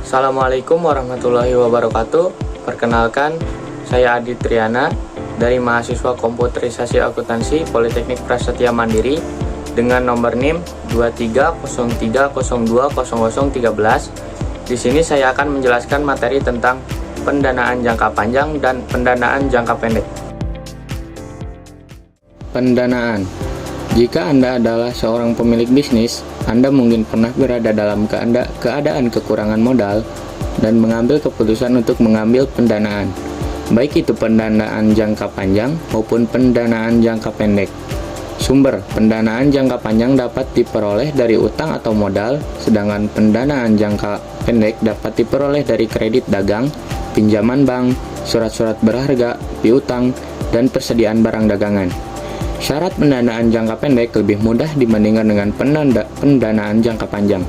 Assalamualaikum warahmatullahi wabarakatuh. Perkenalkan, saya Adi Triana dari mahasiswa Komputerisasi Akuntansi Politeknik Prasetya Mandiri dengan nomor NIM 2303020013. Di sini saya akan menjelaskan materi tentang pendanaan jangka panjang dan pendanaan jangka pendek. Pendanaan. Jika Anda adalah seorang pemilik bisnis, Anda mungkin pernah berada dalam keadaan kekurangan modal dan mengambil keputusan untuk mengambil pendanaan, baik itu pendanaan jangka panjang maupun pendanaan jangka pendek. Sumber pendanaan jangka panjang dapat diperoleh dari utang atau modal, sedangkan pendanaan jangka pendek dapat diperoleh dari kredit dagang, pinjaman bank, surat-surat berharga, piutang, dan persediaan barang dagangan. Syarat pendanaan jangka pendek lebih mudah dibandingkan dengan pendanaan jangka panjang.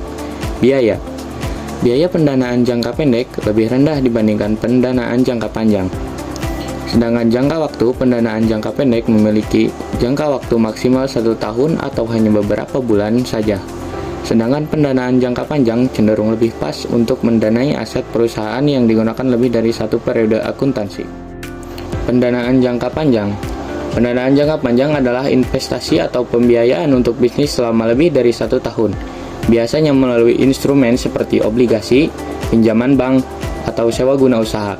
Biaya pendanaan jangka pendek lebih rendah dibandingkan pendanaan jangka panjang. Sedangkan jangka waktu pendanaan jangka pendek memiliki jangka waktu maksimal 1 tahun atau hanya beberapa bulan saja. Sedangkan pendanaan jangka panjang cenderung lebih pas untuk mendanai aset perusahaan yang digunakan lebih dari satu periode akuntansi. Pendanaan jangka panjang. Pendanaan jangka panjang adalah investasi atau pembiayaan untuk bisnis selama lebih dari 1 tahun. Biasanya melalui instrumen seperti obligasi, pinjaman bank, atau sewa guna usaha.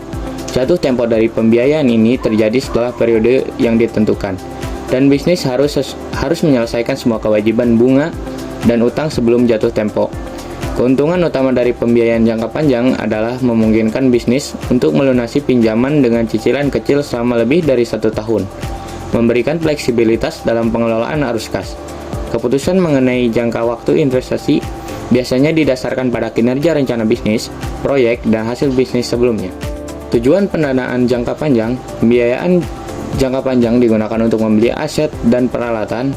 Jatuh tempo dari pembiayaan ini terjadi setelah periode yang ditentukan, dan bisnis harus menyelesaikan semua kewajiban bunga dan utang sebelum jatuh tempo. Keuntungan utama dari pembiayaan jangka panjang adalah memungkinkan bisnis untuk melunasi pinjaman dengan cicilan kecil selama lebih dari 1 tahun. Memberikan fleksibilitas dalam pengelolaan arus kas. Keputusan mengenai jangka waktu investasi biasanya didasarkan pada kinerja rencana bisnis, proyek, dan hasil bisnis sebelumnya. Tujuan pendanaan jangka panjang. Pembiayaan jangka panjang digunakan untuk membeli aset dan peralatan,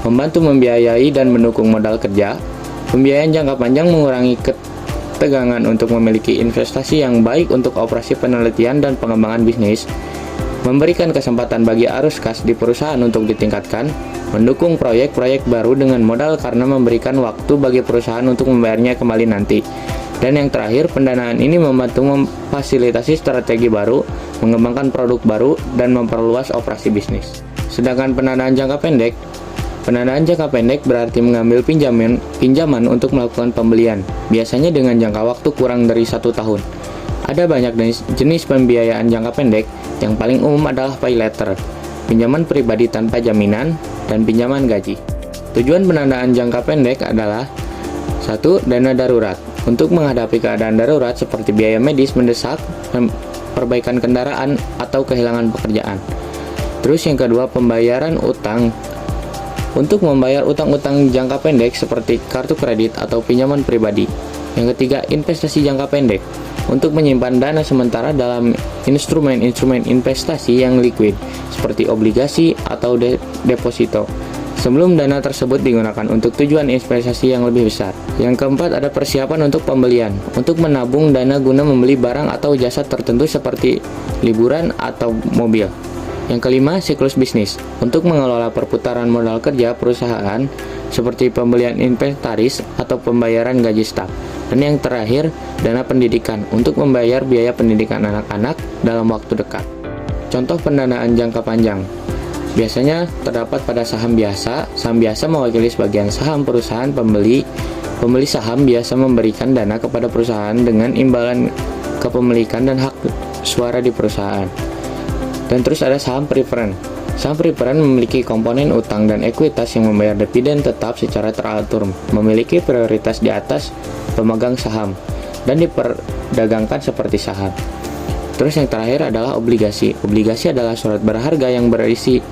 membantu membiayai dan mendukung modal kerja. Pembiayaan jangka panjang mengurangi ketegangan untuk memiliki investasi yang baik untuk operasi penelitian dan pengembangan bisnis, memberikan kesempatan bagi arus kas di perusahaan untuk ditingkatkan, mendukung proyek-proyek baru dengan modal karena memberikan waktu bagi perusahaan untuk membayarnya kembali nanti. Dan yang terakhir, pendanaan ini membantu memfasilitasi strategi baru, mengembangkan produk baru, dan memperluas operasi bisnis. Sedangkan pendanaan jangka pendek. Pendanaan jangka pendek berarti mengambil pinjaman untuk melakukan pembelian, biasanya dengan jangka waktu kurang dari 1 tahun. Ada banyak jenis pembiayaan jangka pendek. Yang paling umum adalah pay letter, pinjaman pribadi tanpa jaminan, dan pinjaman gaji. Tujuan pendanaan jangka pendek adalah 1. Dana darurat, untuk menghadapi keadaan darurat seperti biaya medis mendesak, perbaikan kendaraan, atau kehilangan pekerjaan. Terus yang kedua, pembayaran utang, untuk membayar utang-utang jangka pendek seperti kartu kredit atau pinjaman pribadi. Yang ketiga, investasi jangka pendek, untuk menyimpan dana sementara dalam instrumen-instrumen investasi yang liquid seperti obligasi atau deposito, sebelum dana tersebut digunakan untuk tujuan investasi yang lebih besar. Yang keempat, ada persiapan untuk pembelian, untuk menabung dana guna membeli barang atau jasa tertentu seperti liburan atau mobil. Yang kelima, siklus bisnis, untuk mengelola perputaran modal kerja perusahaan seperti pembelian inventaris atau pembayaran gaji staf. Dan yang terakhir, dana pendidikan, untuk membayar biaya pendidikan anak-anak dalam waktu dekat. Contoh pendanaan jangka panjang biasanya terdapat pada saham biasa. Saham biasa mewakili sebagian saham perusahaan. Pembeli saham biasa memberikan dana kepada perusahaan dengan imbalan kepemilikan dan hak suara di perusahaan. Dan terus ada saham preferen. Saham preferen memiliki komponen utang dan ekuitas yang membayar dividen tetap secara teratur, memiliki prioritas di atas pemegang saham, dan diperdagangkan seperti saham. Terus yang terakhir adalah obligasi. Obligasi adalah surat berharga yang berisi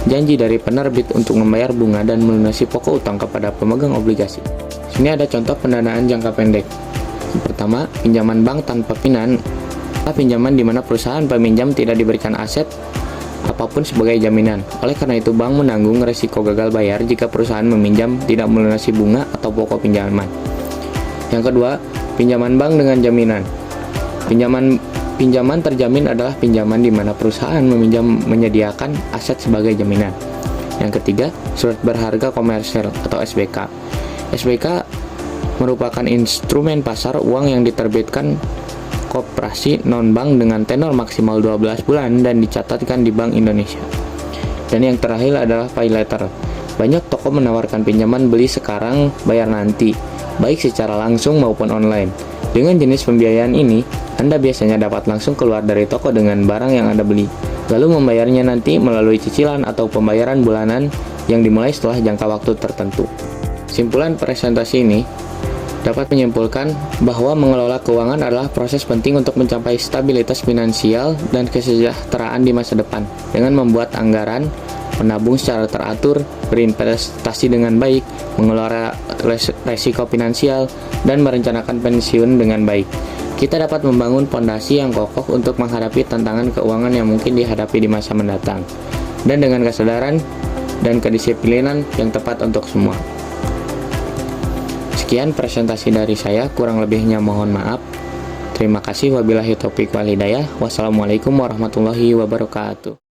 janji dari penerbit untuk membayar bunga dan melunasi pokok utang kepada pemegang obligasi. Sini ada contoh pendanaan jangka pendek. Pertama, pinjaman bank tanpa pinjaman di mana perusahaan peminjam tidak diberikan aset apapun sebagai jaminan. Oleh karena itu, bank menanggung resiko gagal bayar jika perusahaan meminjam tidak melunasi bunga atau pokok pinjaman. Yang kedua, pinjaman bank dengan jaminan. Pinjaman terjamin adalah pinjaman di mana perusahaan menyediakan aset sebagai jaminan. Yang ketiga, surat berharga komersial atau SBK. SBK merupakan instrumen pasar uang yang diterbitkan koperasi non-bank dengan tenor maksimal 12 bulan dan dicatatkan di Bank Indonesia. Dan yang terakhir adalah pay later. Banyak toko menawarkan pinjaman beli sekarang, bayar nanti, baik secara langsung maupun online. Dengan jenis pembiayaan ini, Anda biasanya dapat langsung keluar dari toko dengan barang yang Anda beli, lalu membayarnya nanti melalui cicilan atau pembayaran bulanan yang dimulai setelah jangka waktu tertentu. Simpulan presentasi ini dapat menyimpulkan bahwa mengelola keuangan adalah proses penting untuk mencapai stabilitas finansial dan kesejahteraan di masa depan. Dengan membuat anggaran, menabung secara teratur, berinvestasi dengan baik, mengelola resiko finansial, dan merencanakan pensiun dengan baik, kita dapat membangun fondasi yang kokoh untuk menghadapi tantangan keuangan yang mungkin dihadapi di masa mendatang, dan dengan kesadaran dan kedisiplinan yang tepat untuk semua. Sekian presentasi dari saya, kurang lebihnya mohon maaf. Terima kasih, wabillahi taufiq wal hidayah. Wassalamualaikum warahmatullahi wabarakatuh.